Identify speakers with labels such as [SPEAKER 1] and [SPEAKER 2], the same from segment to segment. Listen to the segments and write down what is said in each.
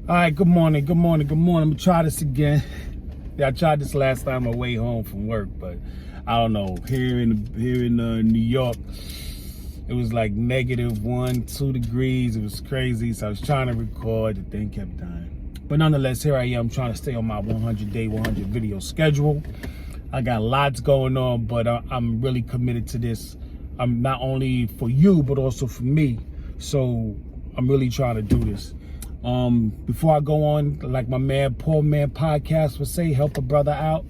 [SPEAKER 1] All right, good morning. I'm gonna try this again. Yeah, I tried this last time on my way home from work, but I don't know. Here in New York, it was like -1, -2 degrees. It was crazy. So I was trying to record. The thing kept dying. But nonetheless, here I am trying to stay on my 100-day, 100 video schedule. I got lots going on, but I'm really committed to this. I'm not only for you, but also for me. So I'm really trying to do this. Before I go on, like my man, Poor Man Podcast would say, help a brother out.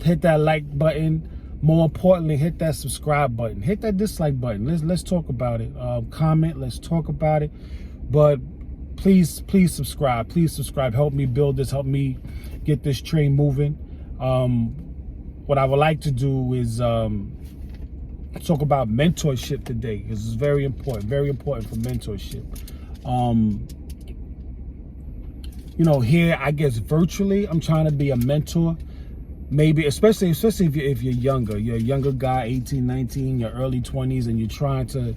[SPEAKER 1] Hit that like button. More importantly, hit that subscribe button. Hit that dislike button. Let's talk about it. Comment. Let's talk about it. But please subscribe. Please subscribe. Help me build this. Help me get this train moving. What I would like to do is talk about mentorship today. This is very important for mentorship. Here, I guess virtually, I'm trying to be a mentor. Maybe, especially if you're younger. You're a younger guy, 18, 19, your early 20s, and you're trying to,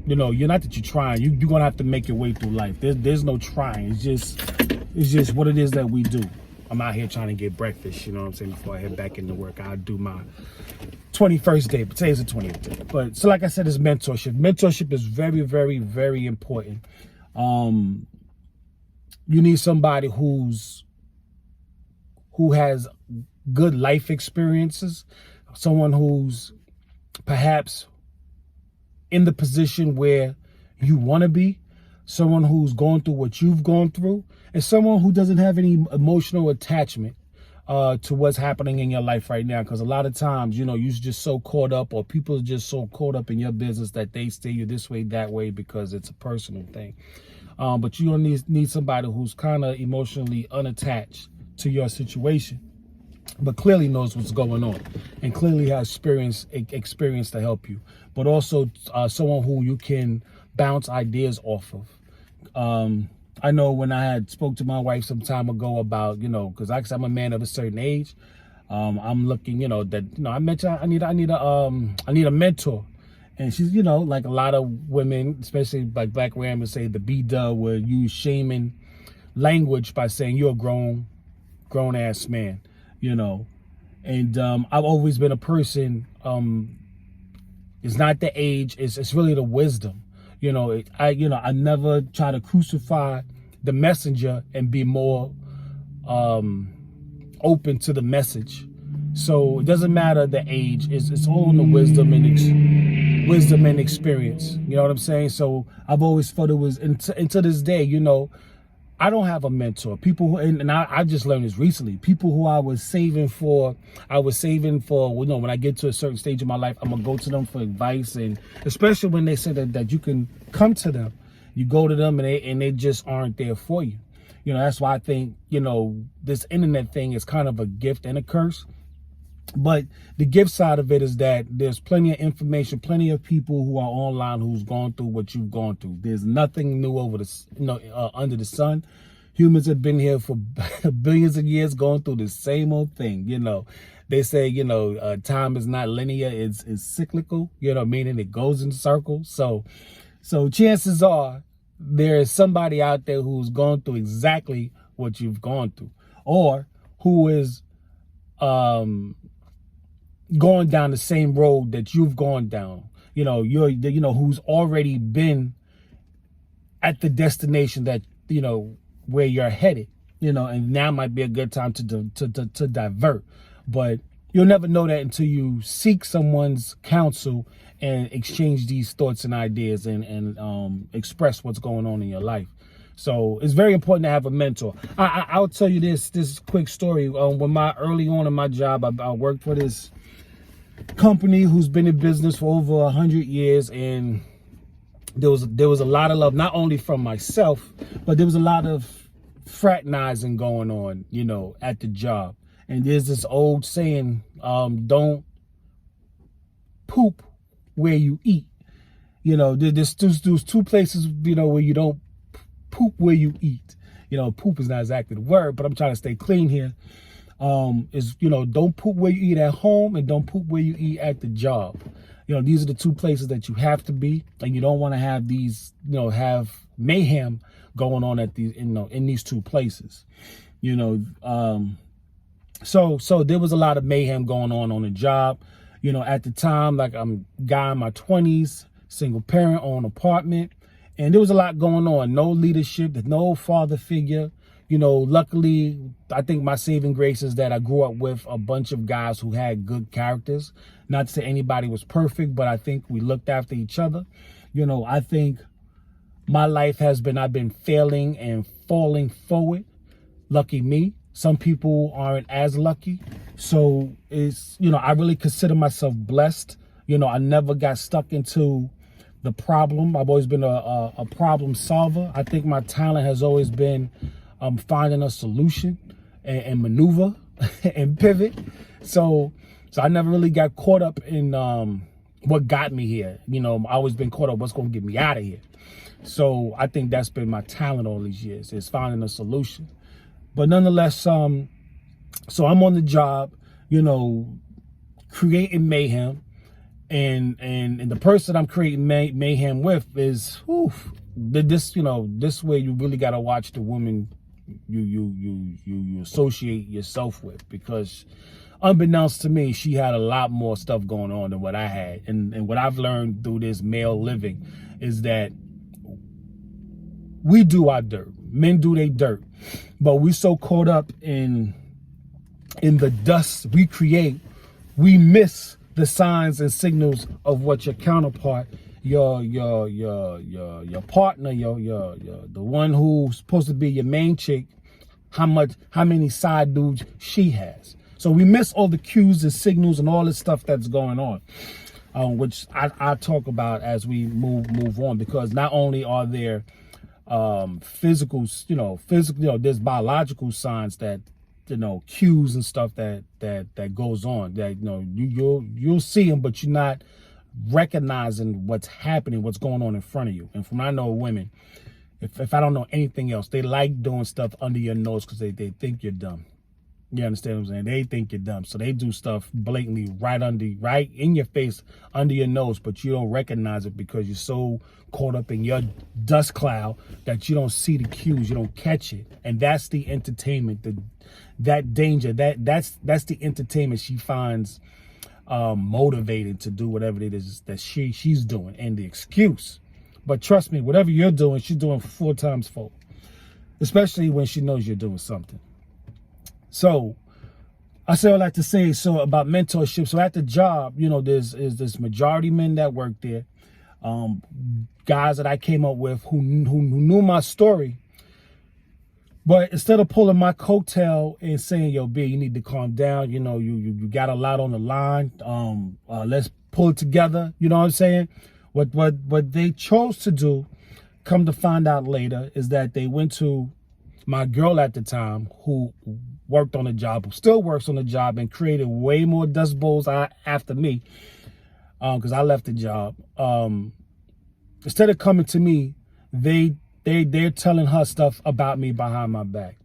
[SPEAKER 1] you're not that you're trying. You're going to have to make your way through life. There's no trying. It's just what it is that we do. I'm out here trying to get breakfast, you know what I'm saying, before I head back into work. I'll do my 21st day, but today's the 20th day. But so like I said, it's mentorship. Mentorship is very, very, very important. You need somebody who has good life experiences, someone who's perhaps in the position where you want to be, someone who's going through what you've gone through, and someone who doesn't have any emotional attachment to what's happening in your life right now. Because a lot of times, you're just so caught up, or people are just so caught up in your business that they steer you this way, that way, because it's a personal thing. But you don't need somebody who's kind of emotionally unattached to your situation, but clearly knows what's going on and clearly has experience to help you. But also someone who you can bounce ideas off of. I know when I had spoke to my wife some time ago about, because I'm a man of a certain age, I'm looking, I mentioned I need a mentor. And she's, like a lot of women, especially like black women, would say the B-dub would use shaming language by saying you're a grown ass man, And I've always been a person. It's not the age; it's really the wisdom. I never try to crucify the messenger and be more open to the message. So it doesn't matter the age; it's all in the wisdom and experience. You know what I'm saying? So I've always felt it was, and to this day, I don't have a mentor. People who, and I just learned this recently. People who I was saving for, when I get to a certain stage of my life, I'm gonna go to them for advice, and especially when they say that you can come to them, you go to them, and they just aren't there for you. That's why I think this internet thing is kind of a gift and a curse. But the gift side of it is that there's plenty of information, plenty of people who are online who's gone through what you've gone through. There's nothing new under the sun. Humans have been here for billions of years going through the same old thing. They say, time is not linear, it's cyclical, meaning it goes in circles. So chances are there is somebody out there who's gone through exactly what you've gone through, or who is going down the same road that you've gone down, who's already been at the destination that, where you're headed, and now might be a good time to divert. But you'll never know that until you seek someone's counsel and exchange these thoughts and ideas and express what's going on in your life. So it's very important to have a mentor. I'll tell you this quick story. When early on in my job, I worked for this company who's been in business for over 100 years, and there was a lot of love, not only from myself, but there was a lot of fraternizing going on, at the job. And there's this old saying, don't poop where you eat. There's two places, where you don't poop where you eat. Poop is not exactly the word, but I'm trying to stay clean here. Don't poop where you eat at home, and don't poop where you eat at the job. These are the two places that you have to be, and you don't want to have these, have mayhem going on at these, in these two places, So there was a lot of mayhem going on the job, at the time. Like, I'm a guy in my 20s, single parent, own apartment, and there was a lot going on. No leadership, there's no father figure. Luckily, I think my saving grace is that I grew up with a bunch of guys who had good characters. Not to say anybody was perfect, but I think we looked after each other. I think my life I've been failing and falling forward. Lucky me. Some people aren't as lucky. So it's, I really consider myself blessed. I never got stuck into the problem. I've always been a problem solver. I think my talent has always been finding a solution and maneuver and pivot. So I never really got caught up in what got me here. I've always been caught up what's going to get me out of here. So I think that's been my talent all these years, is finding a solution. But nonetheless, so I'm on the job, creating mayhem, and the person I'm creating mayhem with is, this way you really got to watch the woman you associate yourself with, because unbeknownst to me, she had a lot more stuff going on than what I had. And what I've learned through this male living is that we do our dirt. Men do their dirt. But we so caught up in the dust we create, we miss the signs and signals of what your counterpart, your partner, the one who's supposed to be your main chick, how many side dudes she has. So we miss all the cues and signals and all this stuff that's going on, which I talk about as we move on, because not only are there physical, there's biological signs that, cues and stuff that goes on, that, you'll see them, but you're not recognizing what's happening, what's going on in front of you. And from I know women, if I don't know anything else, they like doing stuff under your nose because they think you're dumb. You understand what I'm saying? They think you're dumb. So they do stuff blatantly right in your face, under your nose, but you don't recognize it because you're so caught up in your dust cloud that you don't see the cues, you don't catch it. And that's the entertainment, that danger, that's the entertainment she finds motivated to do whatever it is that she's doing, and the excuse. But trust me, whatever you're doing, she's doing 4 times 4, especially when she knows you're doing something. So I say all that to say, so about mentorship. So at the job, there's this majority men that work there, guys that I came up with who knew my story. But instead of pulling my coattail and saying, yo, B, you need to calm down, you got a lot on the line, let's pull it together, you know what I'm saying? What they chose to do, come to find out later, is that they went to my girl at the time, who worked on the job, who still works on the job, and created way more dust bowls after me, because I left the job. Instead of coming to me, they're telling her stuff about me behind my back.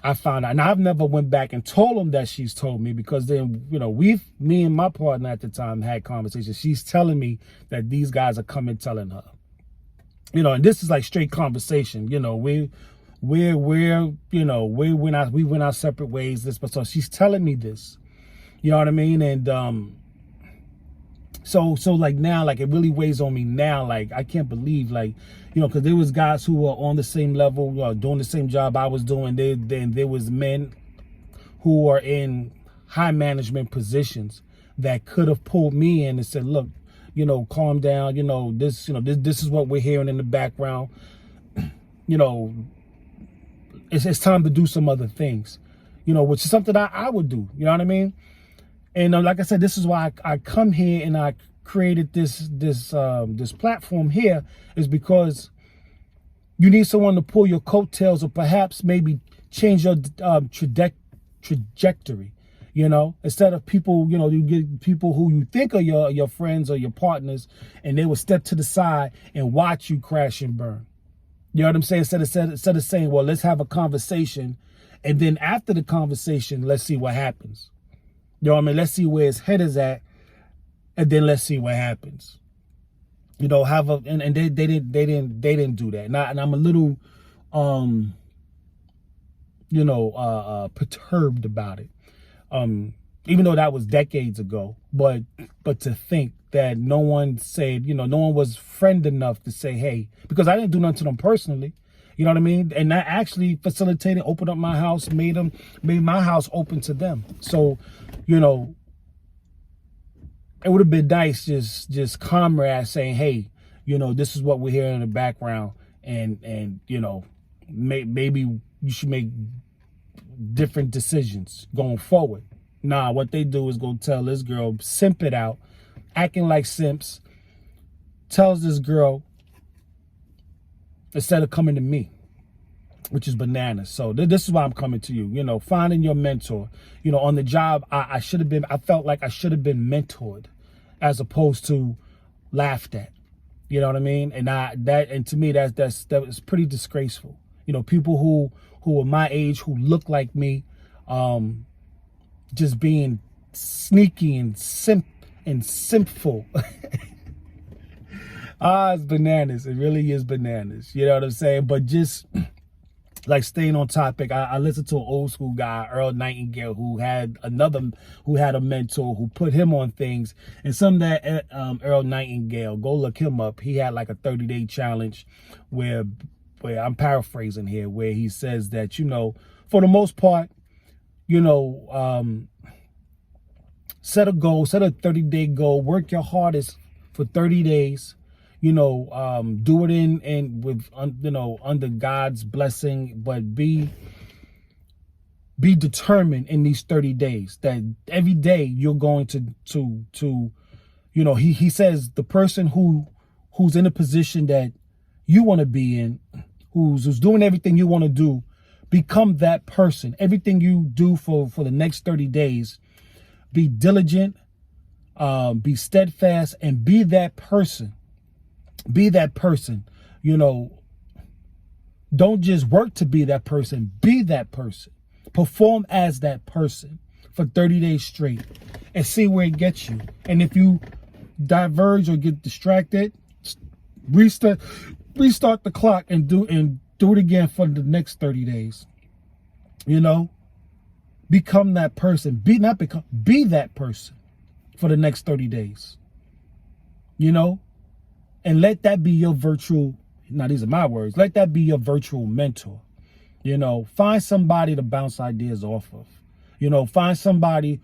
[SPEAKER 1] I found out, and I've never went back and told them that she's told me, because then, me and my partner at the time had conversations. She's telling me that these guys are coming telling her, and this is like straight conversation. We went our separate ways. So she's telling me this, you know what I mean? And so like now, like it really weighs on me now. Like I can't believe, like, because there was guys who were on the same level, doing the same job I was doing. Then there was men who are in high management positions that could have pulled me in and said, look, calm down. This is what we're hearing in the background. It's time to do some other things, which is something I would do. You know what I mean? And like I said, this is why I come here and I created this platform here, is because you need someone to pull your coattails, or perhaps maybe change your trajectory. Instead of people, you get people who you think are your friends or your partners, and they will step to the side and watch you crash and burn. You know what I'm saying? Instead of saying, well, let's have a conversation, and then after the conversation, let's see what happens. You know what I mean? Let's see where his head is at, and then let's see what happens. have a, and they didn't do that. And I'm a little, perturbed about it. Even though that was decades ago, but to think that no one said, no one was friend enough to say, hey, because I didn't do nothing to them personally. You know what I mean? And that actually facilitated, opened up my house, made my house open to them. So, it would have been nice just comrades saying, hey, this is what we're hearing in the background, and maybe you should make different decisions going forward. Nah, what they do is go tell this girl, simp it out, acting like simps, tells this girl instead of coming to me, which is bananas. So this is why I'm coming to you, finding your mentor. On the job, I felt like I should have been mentored as opposed to laughed at. You know what I mean? And to me, that was pretty disgraceful. People who are my age, who look like me, just being sneaky and simpful. It's bananas. It really is bananas. You know what I'm saying? But just like staying on topic, I listened to an old school guy, Earl Nightingale, who had a mentor who put him on things. And some of that Earl Nightingale, go look him up. He had like a 30-day challenge where I'm paraphrasing here, where he says that, for the most part, set a goal, set a 30-day goal, work your hardest for 30 days, do it under God's blessing, but be determined in these 30 days that every day you're going to he says the person who's in a position that you want to be in, who's doing everything you want to do, become that person. Everything you do for the next 30 days, be diligent, be steadfast, and be that person. Be that person. Don't just work to be that person. Be that person. Perform as that person for 30 days straight and see where it gets you. And if you diverge or get distracted, restart the clock and do it again for the next 30 days. Become that person. Be that person for the next 30 days. And let that be your virtual, now these are my words, let that be your virtual mentor. Find somebody to bounce ideas off of. Find somebody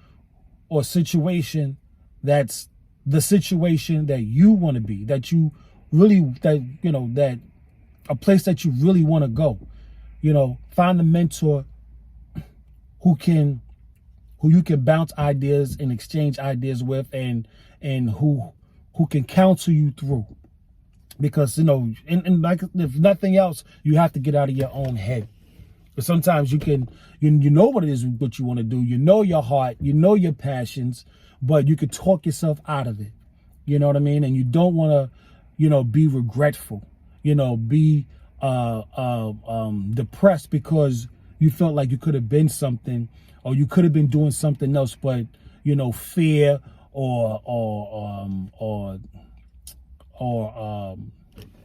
[SPEAKER 1] or situation that's the situation that you want to be, that a place that you really want to go. Find a mentor who you can bounce ideas and exchange ideas with, and who can counsel you through. Because, and like, if nothing else, you have to get out of your own head. But sometimes you know what it is, what you want to do. You know your heart, you know your passions, but you could talk yourself out of it. You know what I mean? And you don't want to, be regretful, be depressed because you felt like you could have been something, or you could have been doing something else, but, fear or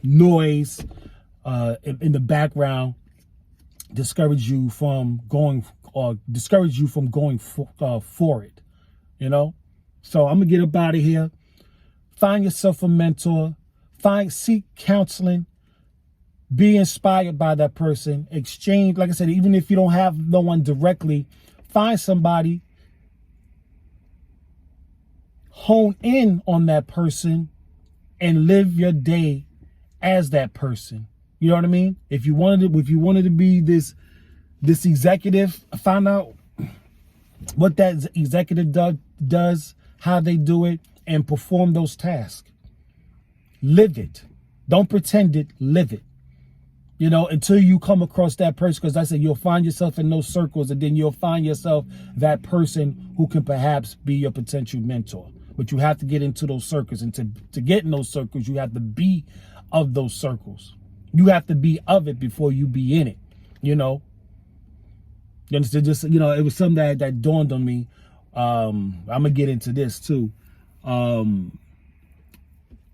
[SPEAKER 1] noise in the background discourage you from going for it. So I'm gonna get up out of here. Find yourself a mentor. Seek counseling. Be inspired by that person. Exchange, like I said, even if you don't have no one directly, find somebody. Hone in on that person and live your day as that person. You know what I mean? If you wanted to be this executive, find out what that executive does, how they do it, and perform those tasks. Live it. Don't pretend it. Live it. Until you come across that person, because I said you'll find yourself in those circles, and then you'll find yourself that person who can perhaps be your potential mentor. But you have to get into those circles, and to get in those circles, you have to be of those circles. You have to be of it before you be in it. You understand? Just it was something that dawned on me. I'm gonna get into this too.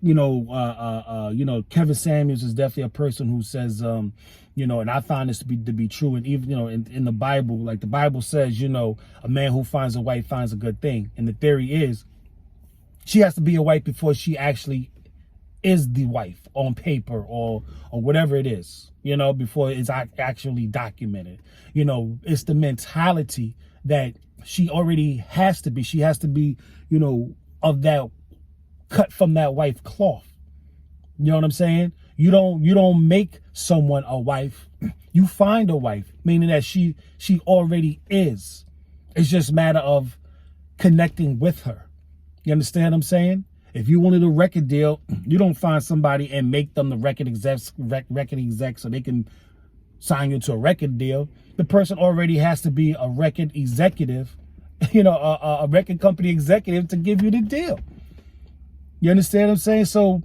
[SPEAKER 1] Kevin Samuels is definitely a person who says, and I find this to be true. And even, in the Bible, like the Bible says, a man who finds a wife finds a good thing. And the theory is she has to be a wife before she actually is the wife on paper or whatever it is, before it's actually documented. It's the mentality that she already has to be. She has to be, of that, cut from that wife cloth. You know what I'm saying? You don't make someone a wife. You find a wife, meaning that she already is. It's just a matter of connecting with her. You understand what I'm saying? If you wanted a record deal, you don't find somebody and make them the record exec so they can sign you to a record deal. The person already has to be a record executive, a record company executive to give you the deal. You understand what I'm saying? So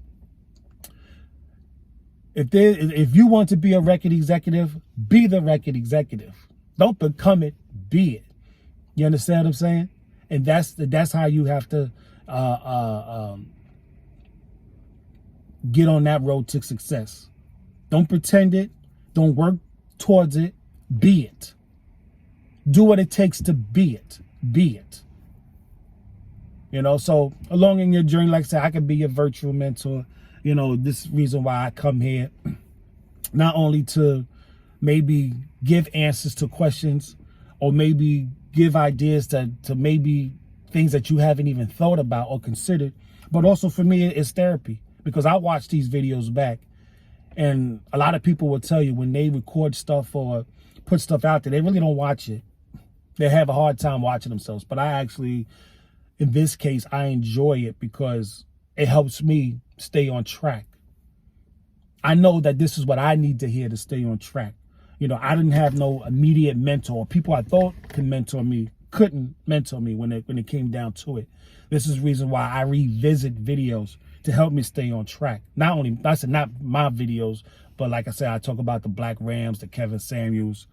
[SPEAKER 1] if you want to be a record executive, be the record executive. Don't become it, be it. You understand what I'm saying? And that's how you have to get on that road to success. Don't pretend it. Don't work towards it. Be it. Do what it takes to be it. Be it. So along in your journey, like I said, I can be your virtual mentor. This is the reason why I come here, not only to maybe give answers to questions or maybe give ideas to maybe things that you haven't even thought about or considered, but also for me, it's therapy, because I watch these videos back, and a lot of people will tell you when they record stuff or put stuff out there, they really don't watch it. They have a hard time watching themselves. But I actually, in this case, I enjoy it because it helps me stay on track. I know that this is what I need to hear to stay on track. I didn't have no immediate mentor. People I thought could mentor me couldn't mentor me when it came down to it. This is the reason why I revisit videos to help me stay on track. Not my videos, but like I said, I talk about the Black Rams, the Kevin Samuels,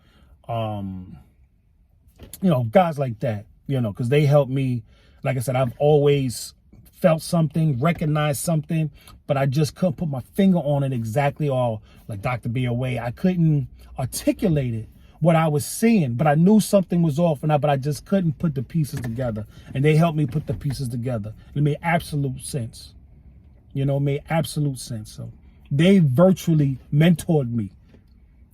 [SPEAKER 1] guys like that, because they help me. Like I said, I've always felt something, recognized something, but I just couldn't put my finger on it exactly, or like Dr. B.O.A., I couldn't articulate it, what I was seeing, but I knew something was off, but I just couldn't put the pieces together. And they helped me put the pieces together. It made absolute sense. Made absolute sense. So they virtually mentored me.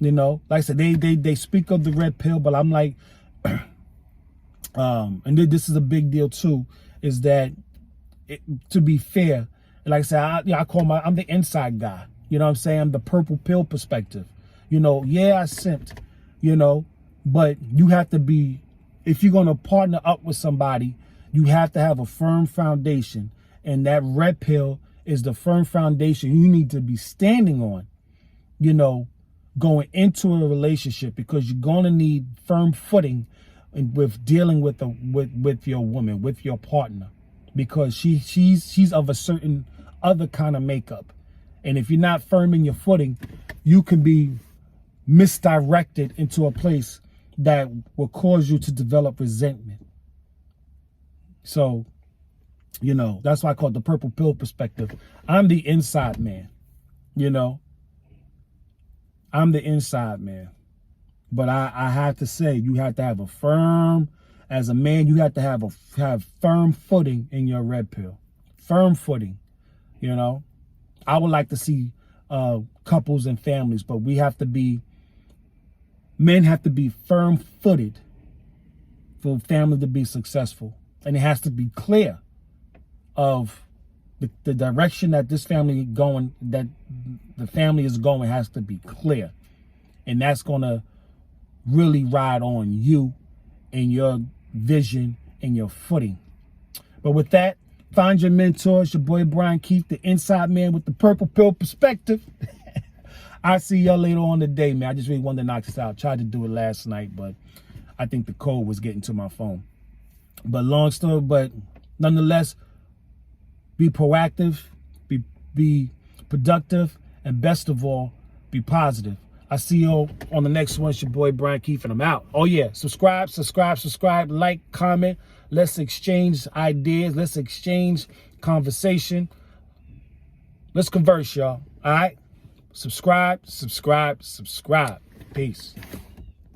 [SPEAKER 1] Like I said, they speak of the red pill, but I'm like, and this is a big deal too, is that to be fair, like I said, I'm the inside guy. I'm saying? I'm the purple pill perspective. I simped, but you have to be, if you're going to partner up with somebody, you have to have a firm foundation. And that red pill is the firm foundation you need to be standing on, going into a relationship, because you're going to need firm footing with dealing with your woman, with your partner, because she's of a certain other kind of makeup. And if you're not firm in your footing, you can be misdirected into a place that will cause you to develop resentment. So, that's why I call it the purple pill perspective. I'm the inside man, I'm the inside man. But I have to say, you have to have as a man, you have to have firm footing in your red pill. Firm footing, I would like to see couples and families, but men have to be firm-footed for family to be successful. And it has to be clear of the direction that this family going, that the family is going, has to be clear. And that's going to really ride on you and your vision and your footing. But with that, find your mentor. It's your boy Brian Keith, the inside man with the purple pill perspective. I'll see y'all later on today, man. I just really wanted to knock this out. Tried to do it last night, but I think the code was getting to my phone. But long story, but nonetheless, be proactive, be productive, and best of all, be positive. I see you on the next one. It's your boy Brian Keith, and I'm out. Oh yeah, subscribe, like, comment. Let's exchange ideas. Let's exchange conversation. Let's converse, y'all. All right? Subscribe, subscribe, subscribe. Peace.